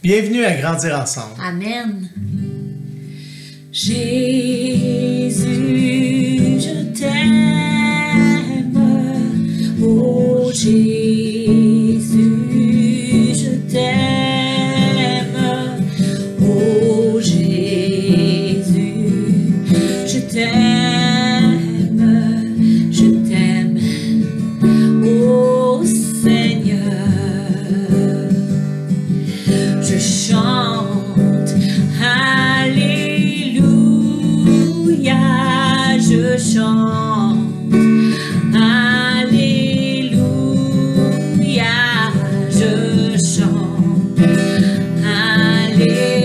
Bienvenue à Grandir ensemble. Amen. Jésus, je t'aime. Oh Jésus, je t'aime. Oh Jésus, je t'aime. Je t'aime. Oh Seigneur, je chante. Alléluia, je chante. Alléluia, je chante. Alléluia,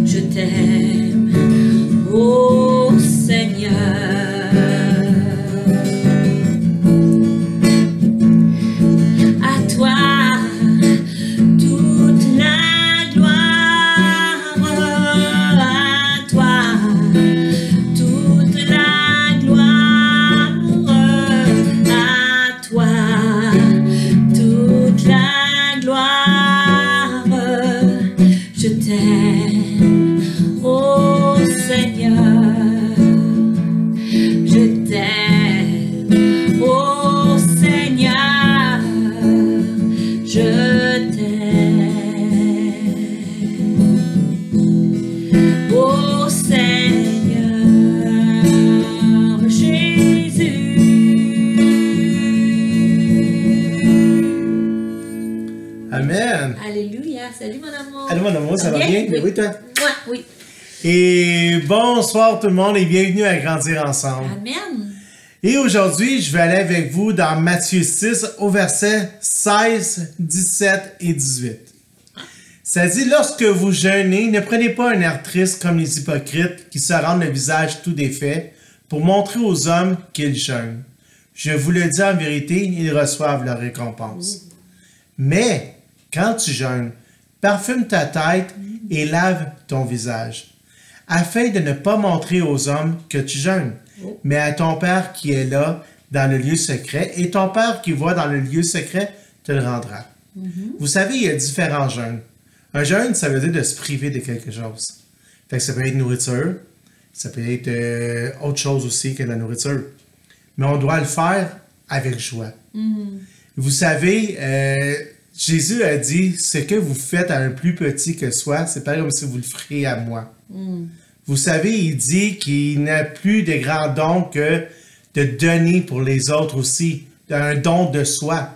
je t'aime, ô Seigneur. À toi toute la gloire, à toi toute la gloire, à toi toute la gloire. Je t'aime, ô Seigneur, je t'aime, ô Seigneur, je t'aime, ô Seigneur Jésus. Amen. Alléluia, salut mon amour. Allô mon amour, ça va bien? Oui. Oui, toi? Ouais, oui. Et bonsoir tout le monde et bienvenue à Grandir ensemble. Amen. Et aujourd'hui, je vais aller avec vous dans Matthieu 6 au verset 16, 17 et 18. Ça dit, lorsque vous jeûnez, ne prenez pas un air triste comme les hypocrites qui se rendent le visage tout défait pour montrer aux hommes qu'ils jeûnent. Je vous le dis en vérité, ils reçoivent leur récompense. Mais, quand tu jeûnes, parfume ta tête et lave ton visage, afin de ne pas montrer aux hommes que tu jeûnes, mais à ton Père qui est là, dans le lieu secret, et ton Père qui voit dans le lieu secret te le rendra. Vous savez, il y a différents jeûnes. Un jeûne, ça veut dire de se priver de quelque chose. Fait que ça peut être nourriture, ça peut être autre chose aussi que la nourriture. Mais on doit le faire avec joie. Vous savez, Jésus a dit, ce que vous faites à un plus petit que soi, c'est pas comme si vous le feriez à moi. Vous savez, il dit qu'il n'a plus de grand don que de donner pour les autres aussi, un don de soi.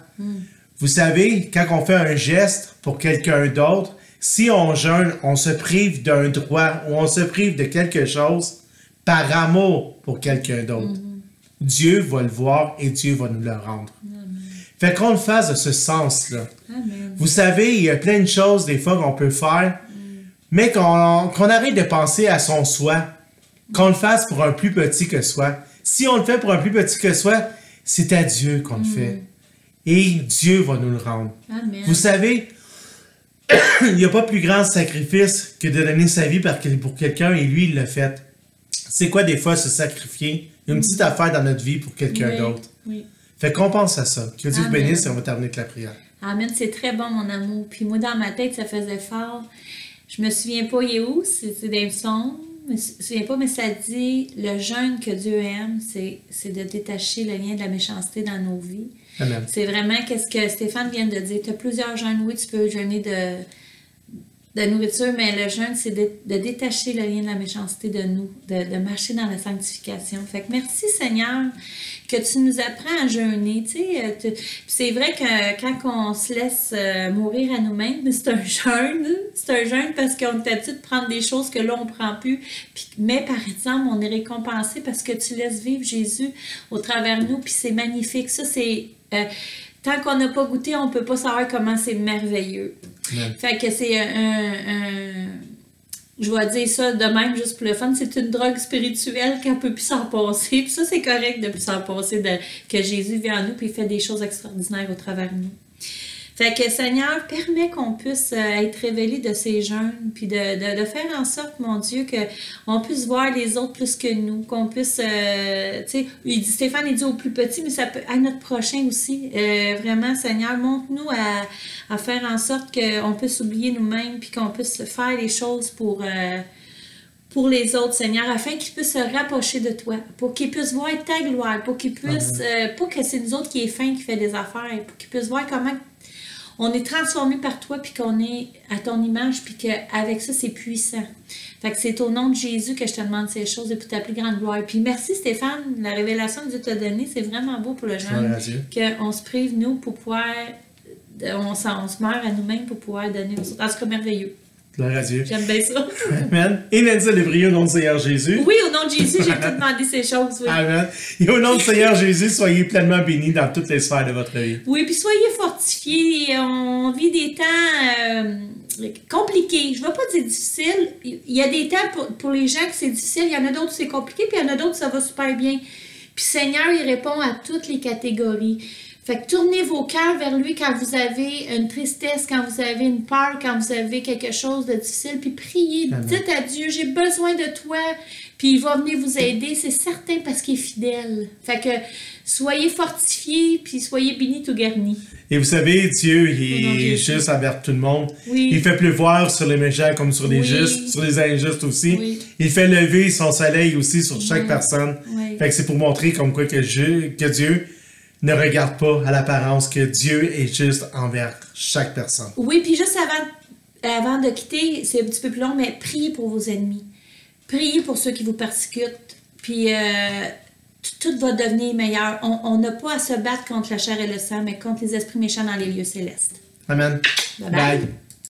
Vous savez, quand on fait un geste pour quelqu'un d'autre, si on jeûne, on se prive d'un droit ou on se prive de quelque chose par amour pour quelqu'un d'autre. Dieu va le voir et Dieu va nous le rendre. Fait qu'on le fasse de ce sens-là. Amen. Vous savez, il y a plein de choses des fois qu'on peut faire, mais qu'on arrête de penser à son soi, qu'on le fasse pour un plus petit que soi. Si on le fait pour un plus petit que soi, c'est à Dieu qu'on le fait. Et Dieu va nous le rendre. Amen. Vous savez, il n'y a pas plus grand sacrifice que de donner sa vie pour quelqu'un et lui, il l'a fait. C'est quoi des fois se sacrifier? Une petite affaire dans notre vie pour quelqu'un d'autre. Oui. Fait qu'on pense à ça. Que Dieu vous Amen. bénisse et on va terminer avec la prière. Amen, c'est très bon, mon amour. Puis moi, dans ma tête, ça faisait fort. Je me souviens pas, il est où? C'est des psaumes. Je me souviens pas, mais ça dit le jeûne que Dieu aime, c'est de détacher le lien de la méchanceté dans nos vies. Amen. C'est vraiment qu'est-ce que Stéphane vient de dire. Tu as plusieurs jeûnes, oui, tu peux jeûner de nourriture, mais le jeûne, c'est de détacher le lien de la méchanceté de nous, de marcher dans la sanctification. Fait que merci Seigneur que tu nous apprends à jeûner. Tu sais, c'est vrai que quand on se laisse mourir à nous-mêmes, c'est un jeûne. C'est un jeûne parce qu'on est habitué de prendre des choses que là, on ne prend plus. Puis, mais par exemple, on est récompensé parce que tu laisses vivre Jésus au travers de nous, puis c'est magnifique. Ça, c'est... tant qu'on n'a pas goûté, on ne peut pas savoir comment c'est merveilleux. Amen. Fait que c'est je vais dire ça de même, juste pour le fun, c'est une drogue spirituelle qu'on ne peut plus s'en passer. Puis ça, c'est correct de plus s'en passer, que Jésus vient en nous et fait des choses extraordinaires au travers de nous. Fait que Seigneur, permet qu'on puisse être révélé de ces jeunes, puis de faire en sorte, mon Dieu, qu'on puisse voir les autres plus que nous, qu'on puisse, tu sais, Stéphane, il dit aux plus petits, mais ça peut à notre prochain aussi. Vraiment, Seigneur, montre-nous à faire en sorte qu'on puisse oublier nous-mêmes, puis qu'on puisse faire les choses pour les autres, Seigneur, afin qu'ils puissent se rapprocher de toi, pour qu'ils puissent voir ta gloire, pour qu'ils puissent, pas que c'est nous autres qui est fin qui fait des affaires, pour qu'ils puissent voir comment on est transformé par toi, puis qu'on est à ton image, puis qu'avec ça, c'est puissant. Fait que c'est au nom de Jésus que je te demande ces choses et pour ta plus grande gloire. Puis merci Stéphane, la révélation que Dieu t'a donnée, c'est vraiment beau pour le jeune, qu'on se prive, nous, pour pouvoir, on se meurt à nous-mêmes pour pouvoir donner aux autres. En tout cas, merveilleux. Gloire à Dieu. J'aime bien ça. Amen. Et Nancy a prié au nom du Seigneur Jésus. Oui, au nom de Jésus, j'ai tout demandé ces choses. Oui. Amen. Et au nom du Seigneur Jésus, soyez pleinement bénis dans toutes les sphères de votre vie. Oui, puis soyez fortifiés. On vit des temps compliqués. Je ne vais pas dire difficiles. Il y a des temps pour les gens que c'est difficile. Il y en a d'autres où c'est compliqué, puis il y en a d'autres où ça va super bien. Puis Seigneur, il répond à toutes les catégories. Fait que tournez vos cœurs vers lui quand vous avez une tristesse, quand vous avez une peur, quand vous avez quelque chose de difficile, puis priez, dites à Dieu, j'ai besoin de toi, puis il va venir vous aider, c'est certain parce qu'il est fidèle. Fait que soyez fortifiés, puis soyez bénis tout garnis. Et vous savez, Dieu, il est juste envers tout le monde. Oui. Il fait pleuvoir sur les méchants comme sur les justes, sur les injustes aussi. Oui. Il fait lever son soleil aussi sur chaque personne. Oui. Fait que c'est pour montrer comme quoi que Dieu ne regarde pas à l'apparence, que Dieu est juste envers chaque personne. Oui, puis juste avant de quitter, c'est un petit peu plus long, mais priez pour vos ennemis. Priez pour ceux qui vous persécutent. Puis tout va devenir meilleur. On n'a pas à se battre contre la chair et le sang, mais contre les esprits méchants dans les lieux célestes. Amen. Bye bye.